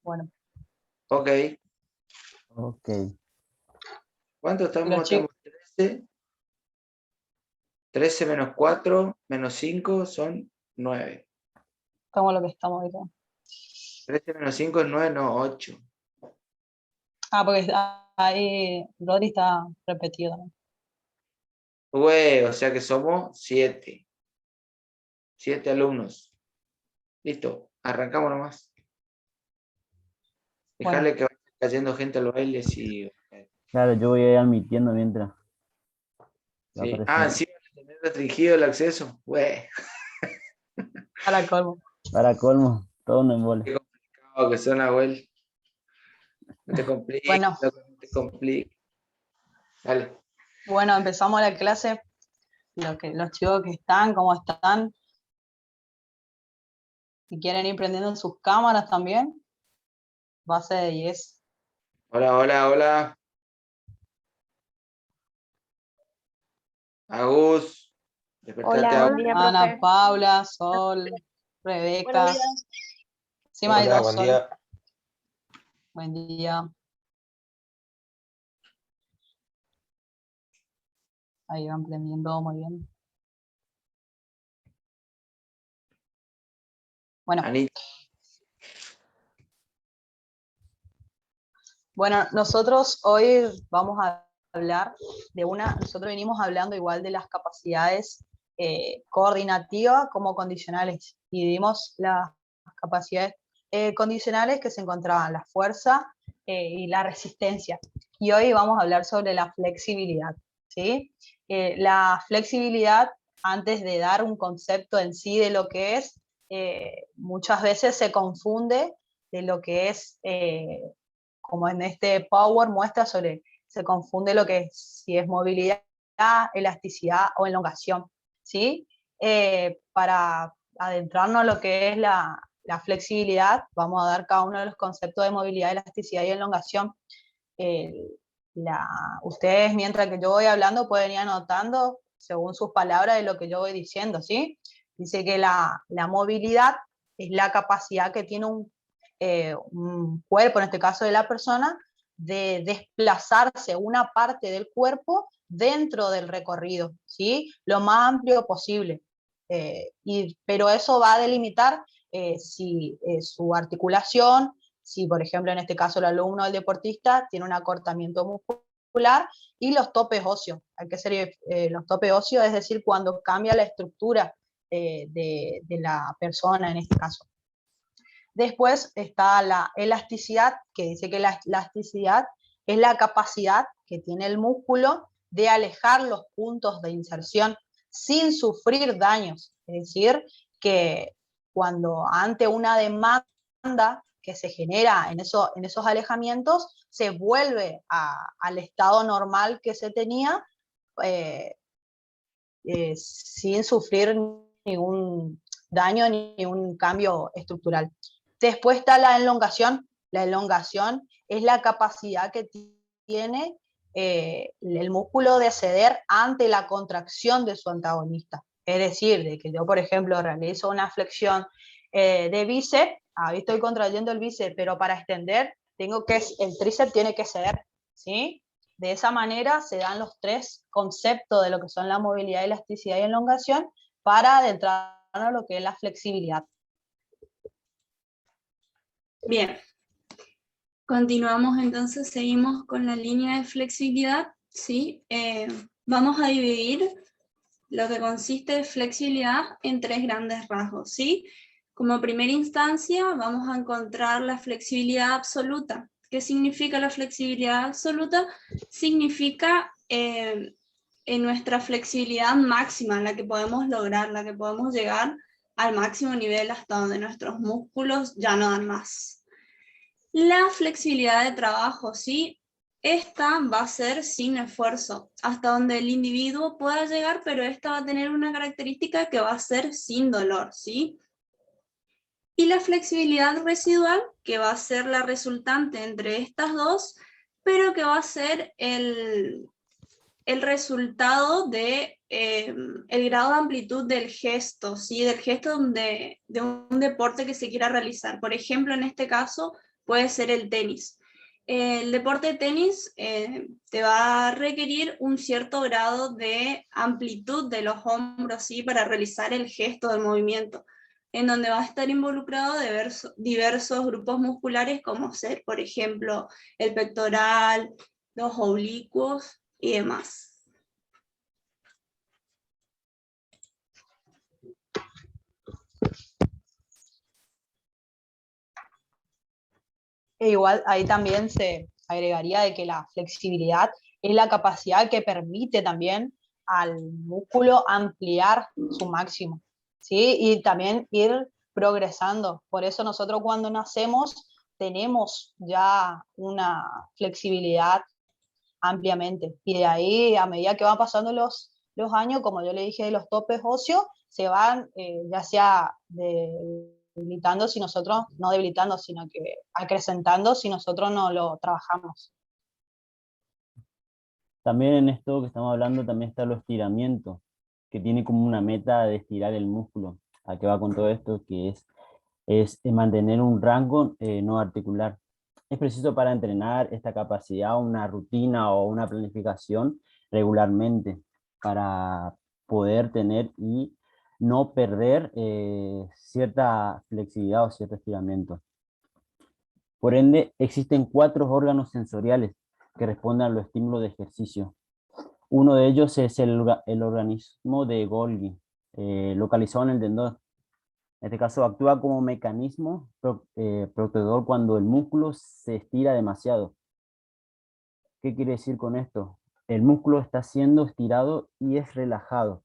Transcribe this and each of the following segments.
Bueno, Ok. Ok. ¿Cuánto estamos? Los chicos. Estamos 13. 13 menos 4 menos 5 son 9. estamos lo que estamos ahorita. 13 menos 5 es 9, no, 8. Porque ahí Rodri está repetido también. Güey, o sea que somos 7. 7 alumnos. Listo, arrancamos nomás. Dejarle Bueno. que vaya cayendo gente a los bailes y... Claro, yo voy a ir admitiendo mientras. Va Sí. apareciendo. Sí, van a tener restringido el acceso. Güey, Para colmo. Para colmo, todo un embole. qué complicado que son, Nahuel. No te compliques, Bueno. loco, no te compliques. Dale. Bueno, empezamos la clase. Los chicos que están, ¿cómo están? Si quieren ir prendiendo sus cámaras también. Base de 10. Hola, hola, hola. Agus. Despertate, Hola, Agus. buen día, Ana, profe. Paula, Sol, Rebeca. Buenos días. Encima hay Hola, dos buen Sol. día. Buen día. Ahí van prendiendo muy bien. Bueno. Anita. Bueno, nosotros hoy vamos a hablar nosotros venimos hablando igual de las capacidades coordinativas como condicionales, y vimos las capacidades condicionales que se encontraban la fuerza y la resistencia. Y hoy vamos a hablar sobre la flexibilidad, ¿sí? La flexibilidad, antes de dar un concepto en sí de lo que es, muchas veces se confunde de lo que es como en este Power muestra se confunde lo que es, si es movilidad, elasticidad o elongación, ¿sí? Para adentrarnos a lo que es la flexibilidad, vamos a dar cada uno de los conceptos de movilidad, elasticidad y elongación. Ustedes, mientras que yo voy hablando, pueden ir anotando según sus palabras de lo que yo voy diciendo, ¿sí? Dice que la movilidad es la capacidad que tiene un cuerpo, en este caso de la persona, de desplazarse una parte del cuerpo dentro del recorrido, ¿sí? Lo más amplio posible. Pero eso va a delimitar si su articulación, si por ejemplo en este caso el alumno o el deportista tiene un acortamiento muscular, y los topes óseos. Hay que ser los topes óseos, es decir, cuando cambia la estructura de la persona en este caso. Después está la elasticidad, que dice que la elasticidad es la capacidad que tiene el músculo de alejar los puntos de inserción sin sufrir daños. Es decir, que cuando ante una demanda que se genera en esos alejamientos, se vuelve al estado normal que se tenía sin sufrir ningún daño ni un cambio estructural. Después está la elongación. La elongación es la capacidad que tiene el músculo de ceder ante la contracción de su antagonista. Es decir, de que yo, por ejemplo, realizo una flexión de bíceps, ahí estoy contrayendo el bíceps, pero para extender, el tríceps tiene que ceder, ¿sí? De esa manera se dan los tres conceptos de lo que son la movilidad, elasticidad y elongación para adentrarnos a lo que es la flexibilidad. Bien. Continuamos entonces, seguimos con la línea de flexibilidad, ¿sí? Vamos a dividir lo que consiste de flexibilidad en tres grandes rasgos, ¿sí? Como primera instancia vamos a encontrar la flexibilidad absoluta. ¿Qué significa la flexibilidad absoluta? Significa en nuestra flexibilidad máxima, la que podemos lograr, la que podemos llegar al máximo nivel hasta donde nuestros músculos ya no dan más. La flexibilidad de trabajo, ¿sí? Esta va a ser sin esfuerzo, hasta donde el individuo pueda llegar, pero esta va a tener una característica que va a ser sin dolor, ¿sí? Y la flexibilidad residual, que va a ser la resultante entre estas dos, pero que va a ser el resultado de el grado de amplitud del gesto, ¿sí? Del gesto de un deporte que se quiera realizar. Por ejemplo, en este caso, puede ser el tenis. El deporte de tenis te va a requerir un cierto grado de amplitud de los hombros, ¿sí? Para realizar el gesto del movimiento, en donde va a estar involucrado diversos grupos musculares, como ser, por ejemplo, el pectoral, los oblicuos y demás. E igual ahí también se agregaría de que la flexibilidad es la capacidad que permite también al músculo ampliar su máximo, ¿sí? Y también ir progresando. Por eso nosotros cuando nacemos tenemos ya una flexibilidad ampliamente. Y de ahí, a medida que van pasando los años, como yo le dije, los topes óseos se van ya sea debilitando si nosotros, no debilitando, sino que acrecentando si nosotros no lo trabajamos. También en esto que estamos hablando también está los estiramientos, que tiene como una meta de estirar el músculo. ¿A qué va con todo esto? Que es mantener un rango no articular. Es preciso para entrenar esta capacidad una rutina o una planificación regularmente para poder tener y no perder cierta flexibilidad o cierto estiramiento. Por ende, existen 4 órganos sensoriales que responden a los estímulos de ejercicio. Uno de ellos es el organismo de Golgi, localizado en el tendón. En este caso actúa como mecanismo protector cuando el músculo se estira demasiado. ¿Qué quiere decir con esto? El músculo está siendo estirado y es relajado.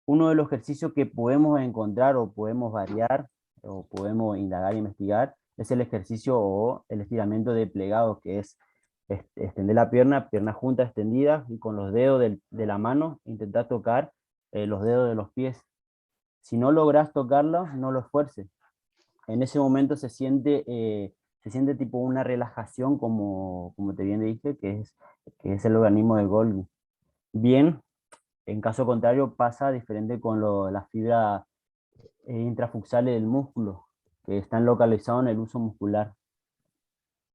Uno de los ejercicios que podemos encontrar o podemos variar o podemos indagar e investigar es el ejercicio o el estiramiento de plegado, que es extender la pierna junta, extendida, y con los dedos de la mano intentar tocar los dedos de los pies. Si no logras tocarlo, no lo esfuerces. En ese momento se siente tipo una relajación, como te bien dije, que es el organismo de Golgi. Bien, en caso contrario pasa diferente con las fibras intrafuxales del músculo, que están localizados en el uso muscular.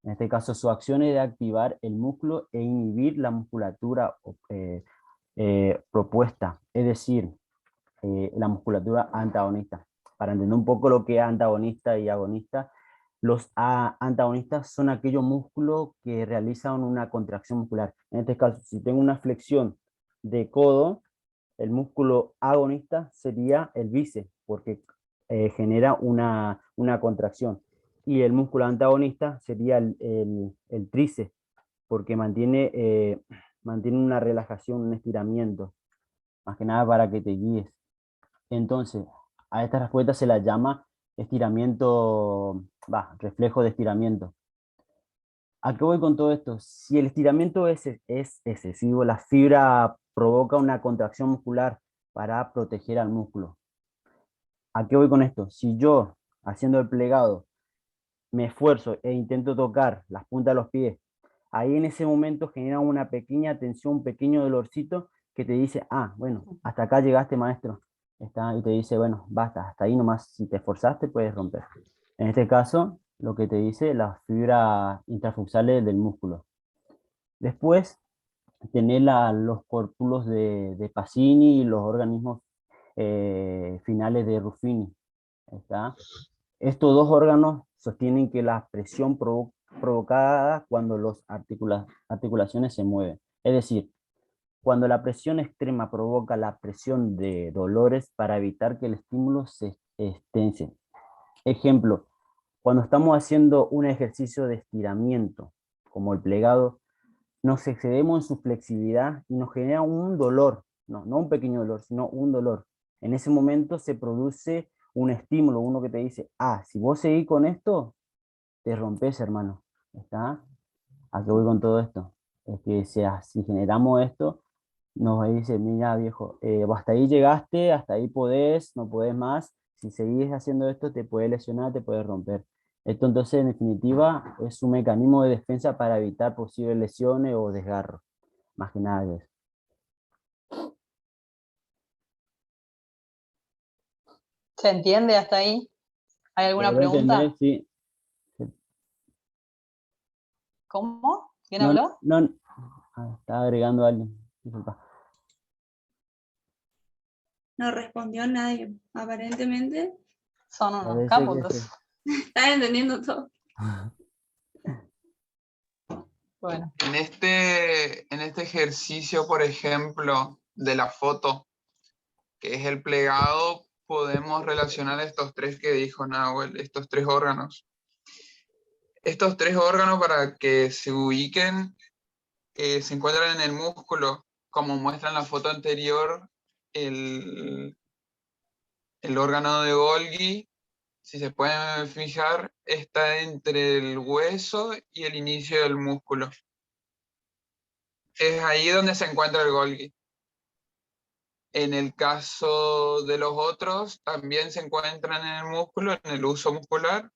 En este caso, su acción es de activar el músculo e inhibir la musculatura propuesta, es decir, la musculatura antagonista. Para entender un poco lo que es antagonista y agonista, los antagonistas son aquellos músculos que realizan una contracción muscular. En este caso, si tengo una flexión de codo, el músculo agonista sería el bíceps, porque genera una contracción. Y el músculo antagonista sería el tríceps, porque mantiene una relajación, un estiramiento, más que nada para que te guíes. Entonces, a esta respuesta se la llama reflejo de estiramiento. ¿A qué voy con todo esto? Si el estiramiento es excesivo, la fibra provoca una contracción muscular para proteger al músculo. ¿A qué voy con esto? Si yo, haciendo el plegado, me esfuerzo e intento tocar las puntas de los pies, ahí en ese momento genera una pequeña tensión, un pequeño dolorcito que te dice, bueno, hasta acá llegaste, maestro. Y te dice, bueno, basta, hasta ahí nomás, si te esforzaste puedes romper. En este caso, lo que te dice las fibras intrafuxales del músculo. Después, tener los córpulos de Pacini y los organismos finales de Ruffini. ¿Está? Estos 2 órganos sostienen que la presión provocada cuando las articulaciones se mueven. Es decir, cuando la presión extrema provoca la presión de dolores para evitar que el estímulo se extense. Ejemplo, cuando estamos haciendo un ejercicio de estiramiento, como el plegado, nos excedemos en su flexibilidad y nos genera un dolor, no un pequeño dolor, sino un dolor. En ese momento se produce un estímulo, uno que te dice, si vos seguís con esto, te rompes, hermano. ¿Está? ¿A qué voy con todo esto? Es que si generamos esto, nos dice, mira viejo, hasta ahí llegaste, hasta ahí podés, no podés más, si seguís haciendo esto te puede lesionar, te puede romper. Esto entonces en definitiva es un mecanismo de defensa para evitar posibles lesiones o desgarros, más que nada de eso. ¿Se entiende hasta ahí? ¿Hay alguna ¿Logró pregunta? entender? Sí. ¿Cómo? ¿Quién No, habló? no, estaba agregando a alguien. Disculpa. No respondió nadie, aparentemente. Son unos Parece capos. que Entonces. Estás entendiendo todo. Bueno, En este ejercicio, por ejemplo, de la foto, que es el plegado, podemos relacionar estos tres que dijo Nahuel, estos tres órganos. Estos tres órganos, para que se ubiquen, se encuentran en el músculo, como muestra en la foto anterior, el órgano de Golgi, si se pueden fijar, está entre el hueso y el inicio del músculo. Es ahí donde se encuentra el Golgi. En el caso de los otros, también se encuentran en el músculo, en el uso muscular.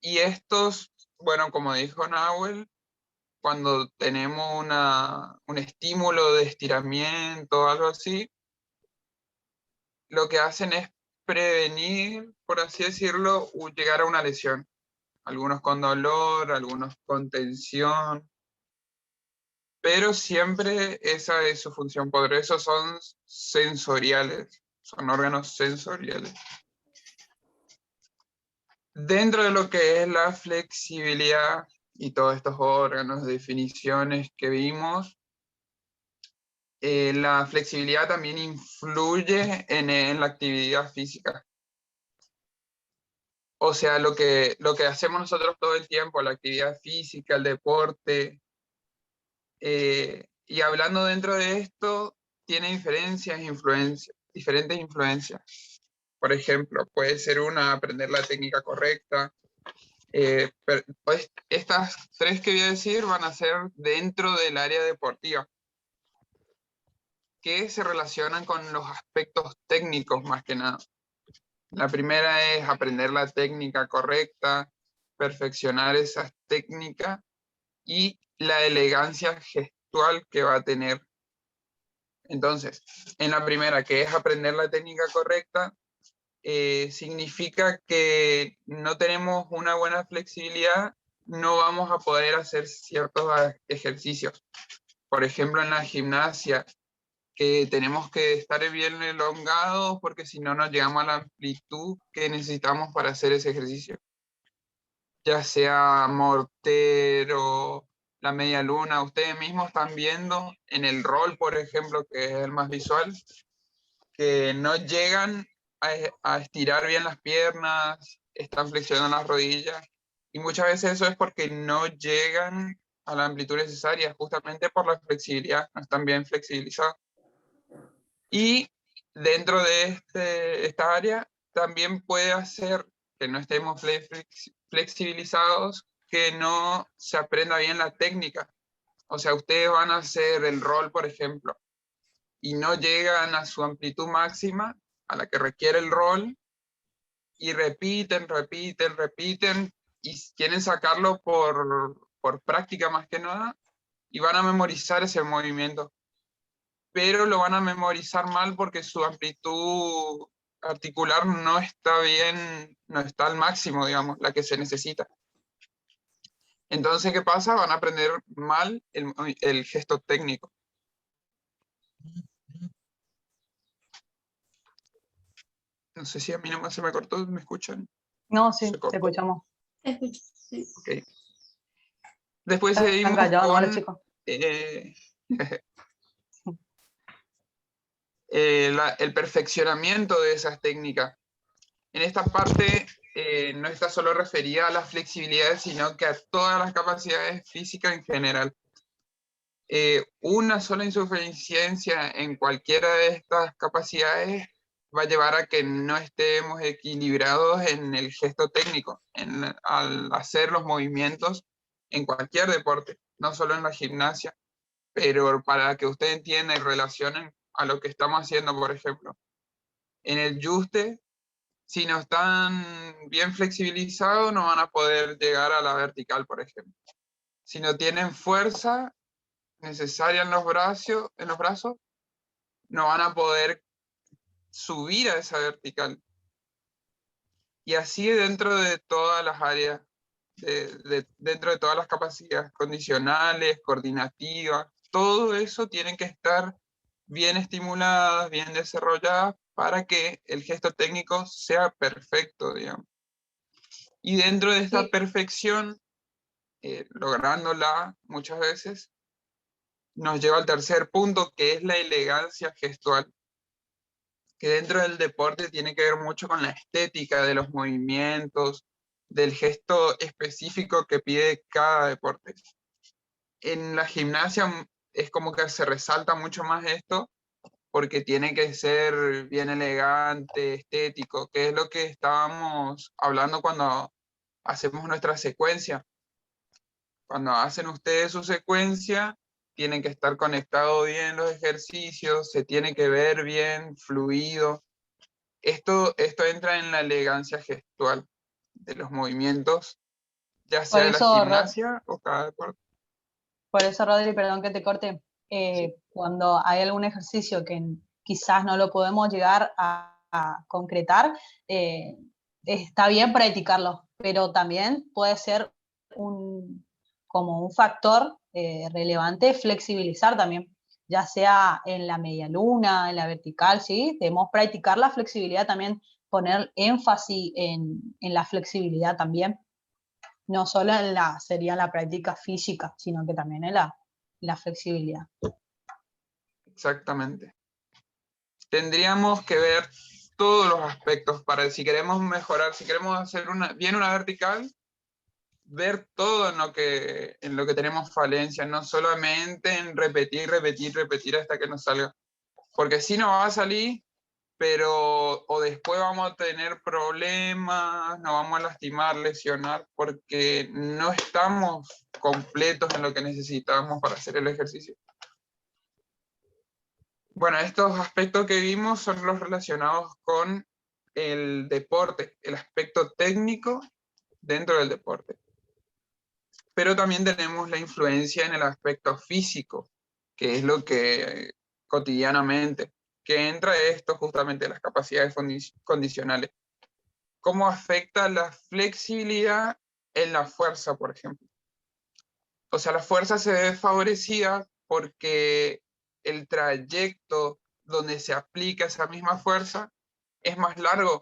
Y estos, bueno, como dijo Nahuel, cuando tenemos un estímulo de estiramiento o algo así, lo que hacen es prevenir, por así decirlo, llegar a una lesión. Algunos con dolor, algunos con tensión, pero siempre esa es su función, por eso son sensoriales, son órganos sensoriales. Dentro de lo que es la flexibilidad y todos estos órganos, definiciones que vimos, la flexibilidad también influye en la actividad física. O sea, lo que hacemos nosotros todo el tiempo, la actividad física, el deporte. Y hablando dentro de esto, tiene diferentes influencias. Por ejemplo, puede ser una, aprender la técnica correcta. Pues, estas tres que voy a decir van a ser dentro del área deportiva, que se relacionan con los aspectos técnicos más que nada. La primera es aprender la técnica correcta, perfeccionar esa técnica y la elegancia gestual que va a tener. Entonces, en la primera, que es aprender la técnica correcta, significa que no tenemos una buena flexibilidad, no vamos a poder hacer ciertos ejercicios. Por ejemplo, en la gimnasia, que tenemos que estar bien elongados porque si no, no llegamos a la amplitud que necesitamos para hacer ese ejercicio. Ya sea mortero, la media luna, ustedes mismos están viendo en el roll, por ejemplo, que es el más visual, que no llegan a estirar bien las piernas, están flexionando las rodillas, y muchas veces eso es porque no llegan a la amplitud necesaria, justamente por la flexibilidad, no están bien flexibilizados. Y dentro de esta área también puede hacer que no estemos flexibilizados, que no se aprenda bien la técnica. O sea, ustedes van a hacer el roll, por ejemplo, y no llegan a su amplitud máxima, a la que requiere el roll, y repiten, y quieren sacarlo por práctica más que nada, y van a memorizar ese movimiento. Pero lo van a memorizar mal porque su amplitud articular no está bien, no está al máximo, digamos, la que se necesita. Entonces, ¿qué pasa? Van a aprender mal el gesto técnico. No sé si a mí nomás se me cortó, ¿me escuchan? no, sí, Se te cortó. escuchamos. Te escucho, sí. Ok. Después Están seguimos callados, ¿no, con los chicos? el perfeccionamiento de esas técnicas. En esta parte no está solo referida a la flexibilidad, sino que a todas las capacidades físicas en general. Una sola insuficiencia en cualquiera de estas capacidades va a llevar a que no estemos equilibrados en el gesto técnico, al hacer los movimientos en cualquier deporte, no solo en la gimnasia, pero para que ustedes entiendan y relacionen a lo que estamos haciendo, por ejemplo. En el yuste, si no están bien flexibilizados, no van a poder llegar a la vertical, por ejemplo. Si no tienen fuerza necesaria en los brazos, no van a poder subir a esa vertical. Y así dentro de todas las áreas. dentro de todas las capacidades condicionales, coordinativas, todo eso tienen que estar bien estimuladas, bien desarrolladas para que el gesto técnico sea perfecto, digamos. Y dentro de esta Sí. perfección, lográndola muchas veces, nos lleva al tercer punto, que es la elegancia gestual, que dentro del deporte tiene que ver mucho con la estética de los movimientos, del gesto específico que pide cada deporte. En la gimnasia es como que se resalta mucho más esto, porque tiene que ser bien elegante, estético, que es lo que estábamos hablando cuando hacemos nuestra secuencia. Cuando hacen ustedes su secuencia, tienen que estar conectados bien los ejercicios, se tiene que ver bien, fluido. Esto entra en la elegancia gestual de los movimientos, ya Por sea de la eso, gimnasia o cada deporte. por eso, Rodri, perdón que te corte, Sí. cuando hay algún ejercicio que quizás no lo podemos llegar a concretar, está bien practicarlo, pero también puede ser como un factor relevante flexibilizar también, ya sea en la media luna, en la vertical, ¿sí? Debemos practicar la flexibilidad también, poner énfasis en la flexibilidad también, no solo sería la práctica física, sino que también en la flexibilidad. Exactamente. Tendríamos que ver todos los aspectos para si queremos mejorar, si queremos hacer bien una vertical, ver todo en lo que tenemos falencia, no solamente en repetir hasta que nos salga. Porque si no va a salir, pero o después vamos a tener problemas, nos vamos a lastimar, lesionar, porque no estamos completos en lo que necesitamos para hacer el ejercicio. Bueno, estos aspectos que vimos son los relacionados con el deporte, el aspecto técnico dentro del deporte. Pero también tenemos la influencia en el aspecto físico, que es lo que cotidianamente, que entra esto justamente las capacidades condicionales. ¿Cómo afecta la flexibilidad en la fuerza, por ejemplo? O sea, la fuerza se ve favorecida porque el trayecto donde se aplica esa misma fuerza es más largo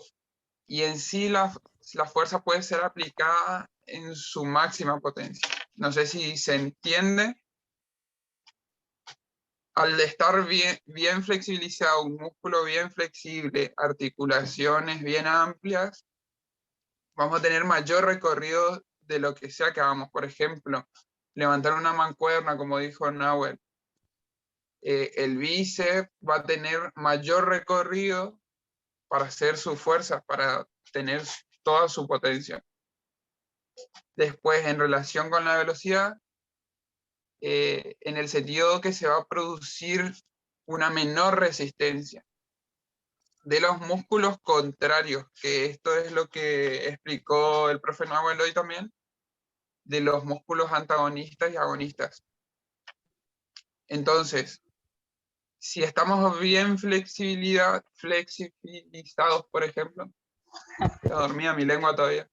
y en sí la fuerza puede ser aplicada en su máxima potencia. No sé si se entiende. Al estar bien flexibilizado, un músculo bien flexible, articulaciones bien amplias, vamos a tener mayor recorrido de lo que sea que hagamos. Por ejemplo, levantar una mancuerna, como dijo Nahuel. El bíceps va a tener mayor recorrido para hacer su fuerza, para tener toda su potencia. Después, en relación con la velocidad, en el sentido que se va a producir una menor resistencia de los músculos contrarios, que esto es lo que explicó el profe Nahuel hoy también, de los músculos antagonistas y agonistas. Entonces, si estamos bien flexibilizados, por ejemplo, ya dormía mi lengua todavía,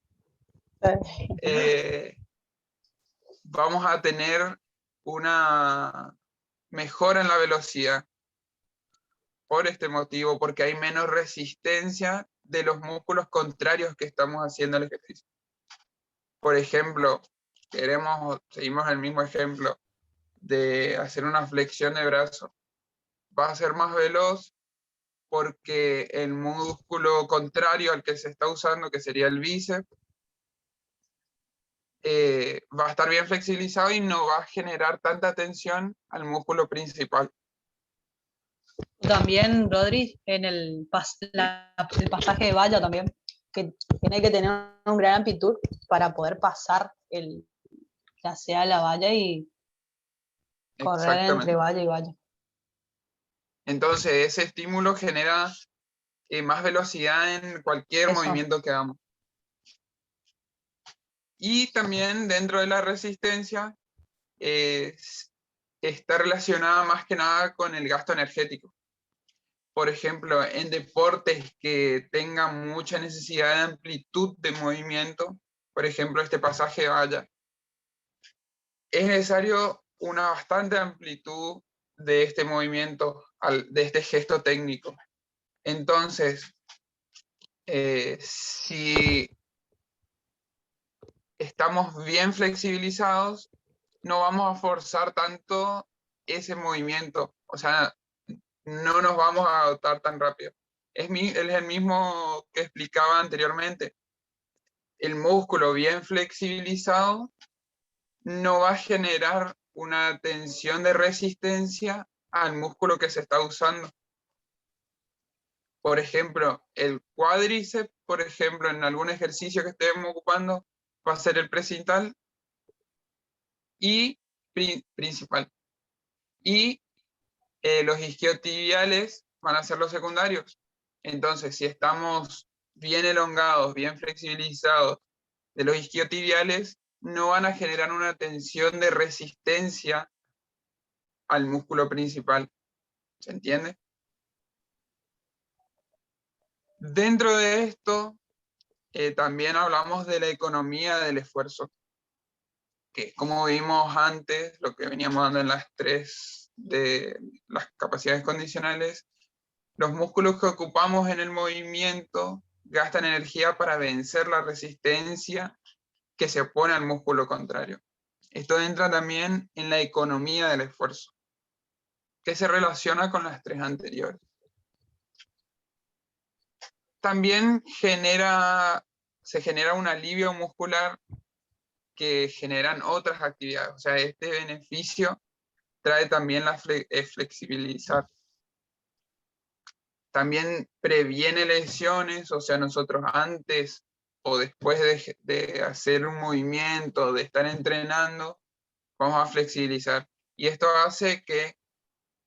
vamos a tener una mejora en la velocidad por este motivo, porque hay menos resistencia de los músculos contrarios que estamos haciendo el ejercicio. Por ejemplo, seguimos el mismo ejemplo de hacer una flexión de brazo. Va a ser más veloz porque el músculo contrario al que se está usando, que sería el bíceps, va a estar bien flexibilizado y no va a generar tanta tensión al músculo principal. También, Rodri, en el pasaje de valla también, que tiene que tener un gran amplitud para poder pasar ya sea la valla y correr entre valla y valla. Entonces, ese estímulo genera más velocidad en cualquier movimiento que hagamos. Y también dentro de la resistencia está relacionada más que nada con el gasto energético. Por ejemplo, en deportes que tengan mucha necesidad de amplitud de movimiento, por ejemplo, este pasaje vaya. Es necesario una bastante amplitud de este movimiento, de este gesto técnico. Entonces, si estamos bien flexibilizados, no vamos a forzar tanto ese movimiento, o sea, no nos vamos a agotar tan rápido. Es el mismo que explicaba anteriormente. El músculo bien flexibilizado no va a generar una tensión de resistencia al músculo que se está usando. Por ejemplo, el cuádriceps, por ejemplo, en algún ejercicio que estemos ocupando, va a ser el precintal y principal. Y los isquiotibiales van a ser los secundarios. Entonces, si estamos bien elongados, bien flexibilizados de los isquiotibiales, no van a generar una tensión de resistencia al músculo principal. ¿Se entiende? Dentro de esto, también hablamos de la economía del esfuerzo, que como vimos antes, lo que veníamos dando en las 3 de las capacidades condicionales, los músculos que ocupamos en el movimiento gastan energía para vencer la resistencia que se opone al músculo contrario. Esto entra también en la economía del esfuerzo, que se relaciona con las 3 anteriores. También se genera un alivio muscular que generan otras actividades. O sea, este beneficio trae también la flexibilizar. También previene lesiones, o sea, nosotros antes o después de hacer un movimiento, de estar entrenando, vamos a flexibilizar. Y esto hace que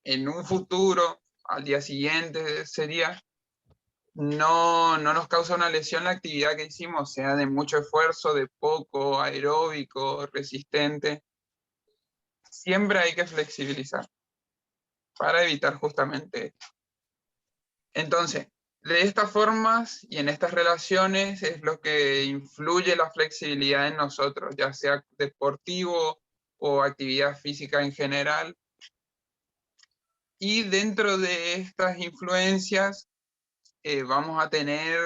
en un futuro, al día siguiente sería, no nos causa una lesión la actividad que hicimos, sea de mucho esfuerzo, de poco, aeróbico, resistente. Siempre hay que flexibilizar para evitar justamente esto. Entonces, de estas formas y en estas relaciones es lo que influye la flexibilidad en nosotros, ya sea deportivo o actividad física en general. Y dentro de estas influencias vamos a tener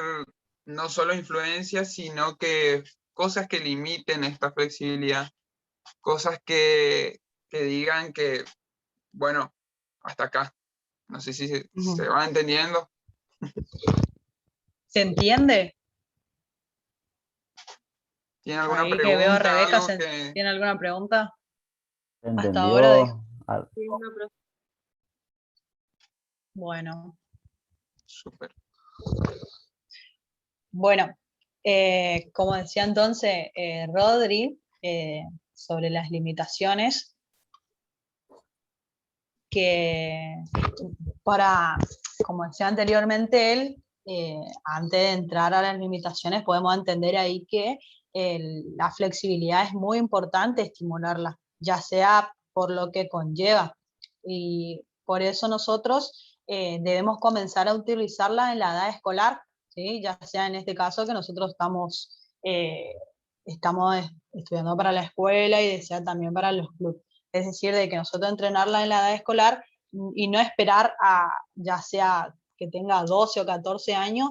no solo influencias, sino que cosas que limiten esta flexibilidad, cosas que digan que, bueno, hasta acá. No sé si se va entendiendo. ¿Se entiende? ¿Tiene alguna Ahí que veo a pregunta? Rebeca, Algo que... ¿tiene alguna pregunta? ¿Se Hasta ahora entendió? Bueno. Súper. Bueno, como decía entonces Rodri, sobre las limitaciones, que como decía anteriormente él, antes de entrar a las limitaciones podemos entender ahí que la flexibilidad es muy importante estimularla, ya sea por lo que conlleva, y por eso nosotros debemos comenzar a utilizarla en la edad escolar, ¿sí? Ya sea en este caso que nosotros estamos estudiando para la escuela y desea también para los clubes. Es decir, de que nosotros entrenarla en la edad escolar y no esperar a ya sea que tenga 12 o 14 años,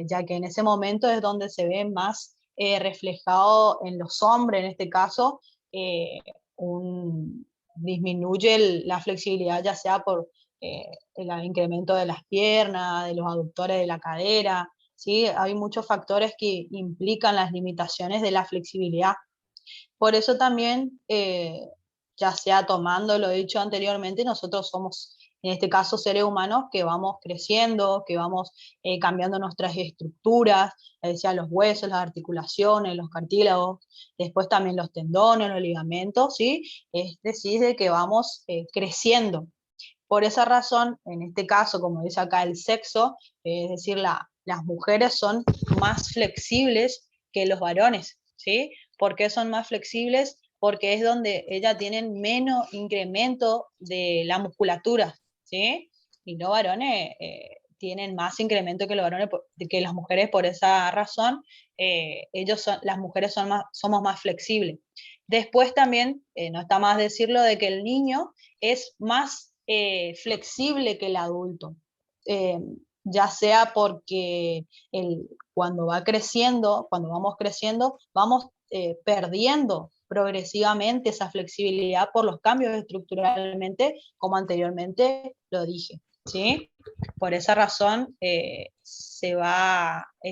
ya que en ese momento es donde se ve más reflejado en los hombres, en este caso, disminuye la flexibilidad, ya sea por el incremento de las piernas, de los aductores de la cadera, ¿sí? Hay muchos factores que implican las limitaciones de la flexibilidad. Por eso también, ya sea tomando lo dicho anteriormente, nosotros somos, en este caso, seres humanos que vamos creciendo, que vamos cambiando nuestras estructuras, sea los huesos, las articulaciones, los cartílagos, después también los tendones, los ligamentos, ¿sí? Es decir, de que vamos creciendo. Por esa razón, en este caso, como dice acá el sexo, es decir, las mujeres son más flexibles que los varones, ¿sí? ¿Por qué son más flexibles? Porque es donde ellas tienen menos incremento de la musculatura, ¿sí? Y los varones tienen más incremento que los varones, que las mujeres. Por esa razón, las mujeres somos más flexibles. Después también, no está más decirlo, de que el niño es más flexible que el adulto, ya sea porque cuando vamos creciendo, vamos perdiendo progresivamente esa flexibilidad por los cambios estructuralmente, como anteriormente lo dije, ¿sí? Por esa razón es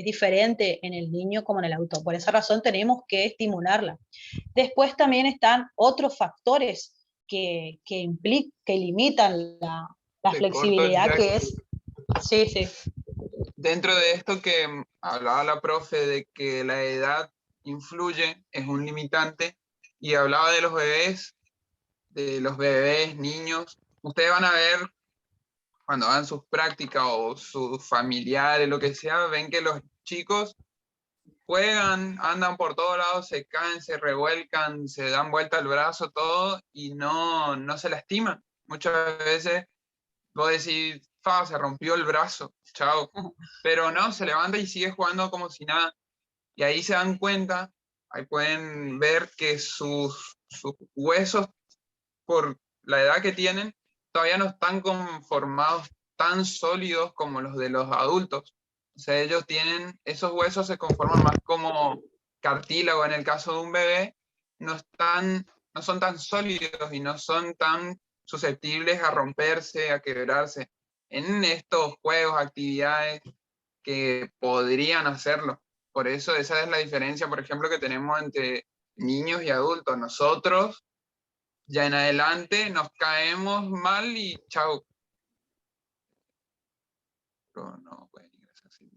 diferente en el niño como en el adulto. Por esa razón tenemos que estimularla. Después también están otros factores que limitan la Te corto, flexibilidad, que Jackie. es... Sí, sí. Dentro de esto que hablaba la profe de que la edad influye, es un limitante, y hablaba de los bebés, niños. Ustedes van a ver cuando hagan sus prácticas o sus familiares, lo que sea, ven que los chicos juegan, andan por todos lados, se caen, se revuelcan, se dan vuelta el brazo, todo, y no se lastiman. Muchas veces vos decís, se rompió el brazo, chao. Pero no, se levanta y sigue jugando como si nada. Y ahí se dan cuenta, ahí pueden ver que sus huesos, por la edad que tienen, todavía no están conformados tan sólidos como los de los adultos. O sea, ellos tienen, esos huesos se conforman más como cartílago en el caso de un bebé, no son tan sólidos y no son tan susceptibles a romperse, a quebrarse en estos juegos, actividades que podrían hacerlo. Por eso esa es la diferencia, por ejemplo, que tenemos entre niños y adultos. Nosotros ya en adelante nos caemos mal y chao. No pueden ingresar así.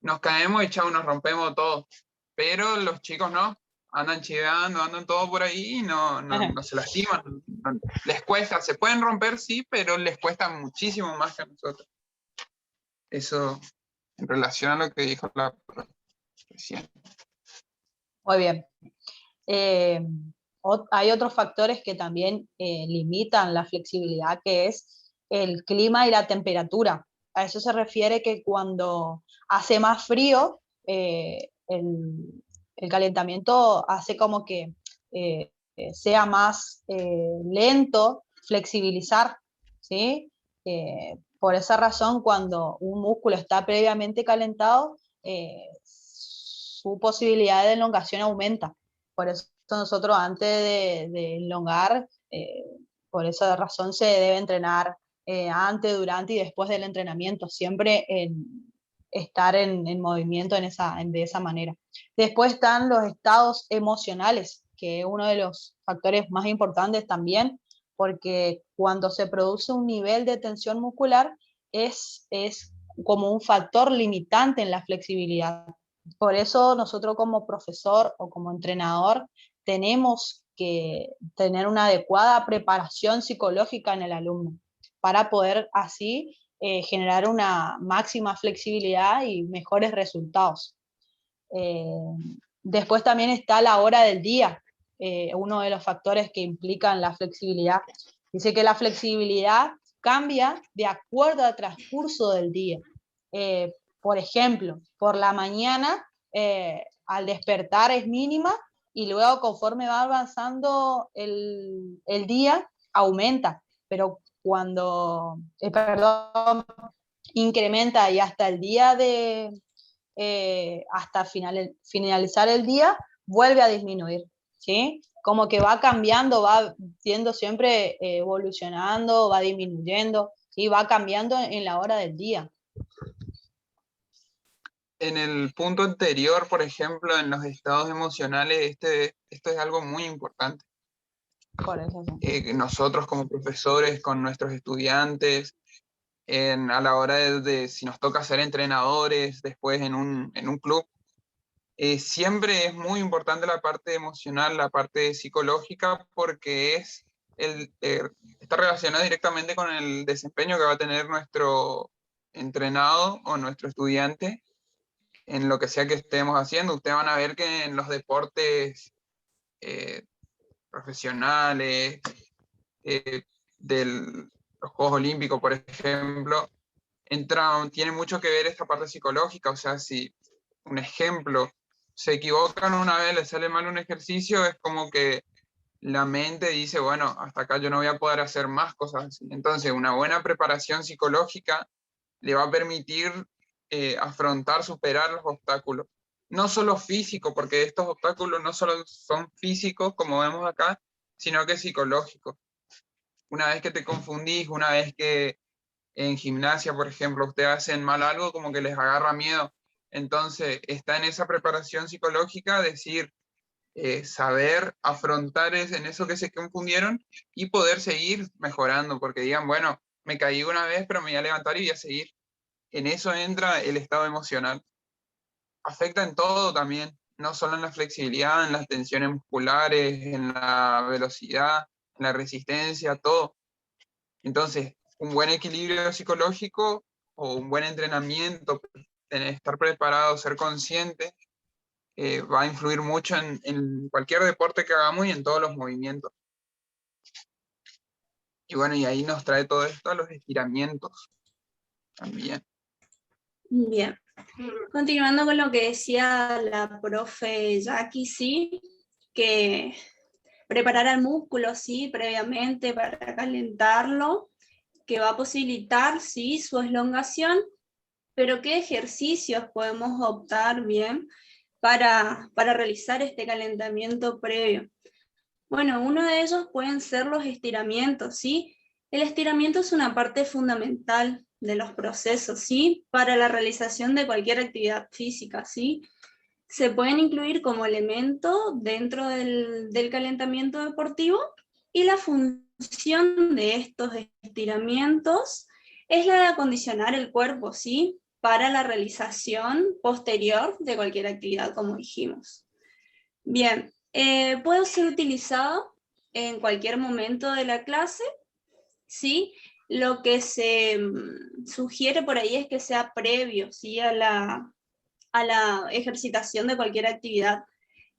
Nos caemos y chao, nos rompemos todo. Pero los chicos no, andan chiveando, andan todo por ahí y no se lastiman. Les cuesta, se pueden romper, sí, pero les cuesta muchísimo más que a nosotros. Eso en relación a lo que dijo la recién. Muy bien. Hay otros factores que también limitan la flexibilidad, que es el clima y la temperatura. A eso se refiere que cuando hace más frío, el calentamiento hace como que sea más lento flexibilizar, ¿sí? Por esa razón, cuando un músculo está previamente calentado, su posibilidad de elongación aumenta. Por eso nosotros antes de elongar, por esa razón se debe entrenar antes, durante y después del entrenamiento, siempre estar en movimiento de esa manera. Después están los estados emocionales, que es uno de los factores más importantes también, porque cuando se produce un nivel de tensión muscular es como un factor limitante en la flexibilidad. Por eso nosotros como profesor o como entrenador tenemos que tener una adecuada preparación psicológica en el alumno para poder así generar una máxima flexibilidad y mejores resultados. Después también está la hora del día, uno de los factores que implican la flexibilidad. Dice que la flexibilidad cambia de acuerdo al transcurso del día. Por ejemplo, por la mañana al despertar es mínima y luego conforme va avanzando el día aumenta, pero cuando, incrementa y hasta el día hasta finalizar el día vuelve a disminuir, ¿sí? Como que va cambiando, va siendo siempre evolucionando, va disminuyendo y va cambiando en la hora del día. En el punto anterior, por ejemplo, en los estados emocionales, esto es algo muy importante. Por eso sí. Nosotros como profesores, con nuestros estudiantes, a la hora de si nos toca ser entrenadores después en un club, siempre es muy importante la parte emocional, la parte psicológica, porque está relacionada directamente con el desempeño que va a tener nuestro entrenado o nuestro estudiante en lo que sea que estemos haciendo. Ustedes van a ver que en los deportes profesionales, de los Juegos Olímpicos, por ejemplo, tiene mucho que ver esta parte psicológica. O sea, si, un ejemplo, se equivocan una vez, les sale mal un ejercicio, es como que la mente dice, bueno, hasta acá yo no voy a poder hacer más cosas así. Entonces, una buena preparación psicológica le va a permitir afrontar, superar los obstáculos. No solo físicos, porque estos obstáculos no solo son físicos, como vemos acá, sino que psicológicos. Una vez que te confundís, una vez que en gimnasia, por ejemplo, ustedes hacen mal algo, como que les agarra miedo. Entonces, está en esa preparación psicológica, decir, saber afrontar en eso que se confundieron y poder seguir mejorando, porque digan, bueno, me caí una vez, pero me voy a levantar y voy a seguir. En eso entra el estado emocional. Afecta en todo también, no solo en la flexibilidad, en las tensiones musculares, en la velocidad, en la resistencia, todo. Entonces, un buen equilibrio psicológico o un buen entrenamiento, estar preparado, ser consciente, va a influir mucho en cualquier deporte que hagamos y en todos los movimientos. Y bueno, y ahí nos trae todo esto a los estiramientos también. Bien. Continuando con lo que decía la profe Jackie, sí, que preparar al músculo, sí, previamente para calentarlo, que va a posibilitar, sí, su elongación, pero ¿qué ejercicios podemos optar bien para realizar este calentamiento previo? Bueno, uno de ellos pueden ser los estiramientos, ¿sí? El estiramiento es una parte fundamental de los procesos, ¿sí? Para la realización de cualquier actividad física, ¿sí? Se pueden incluir como elemento dentro del calentamiento deportivo, y la función de estos estiramientos es la de acondicionar el cuerpo, ¿sí? Para la realización posterior de cualquier actividad, como dijimos. Bien, puede ser utilizado en cualquier momento de la clase, ¿sí? Lo que se sugiere por ahí es que sea previo, ¿sí? a la ejercitación de cualquier actividad,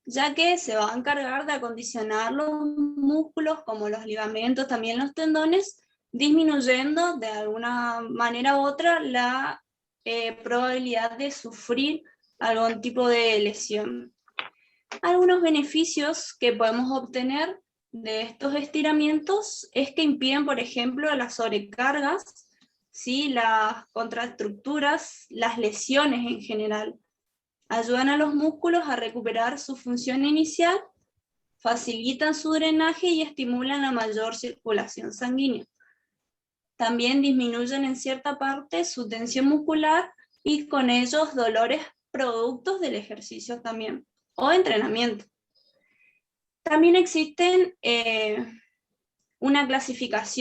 ya que se va a encargar de acondicionar los músculos, como los ligamentos, también los tendones, disminuyendo de alguna manera u otra la probabilidad de sufrir algún tipo de lesión. Algunos beneficios que podemos obtener de estos estiramientos es que impiden, por ejemplo, las sobrecargas, ¿sí? Las contraestructuras, las lesiones en general. Ayudan a los músculos a recuperar su función inicial, facilitan su drenaje y estimulan la mayor circulación sanguínea. También disminuyen en cierta parte su tensión muscular y con ellos dolores productos del ejercicio también, o entrenamiento. También existen una clasificación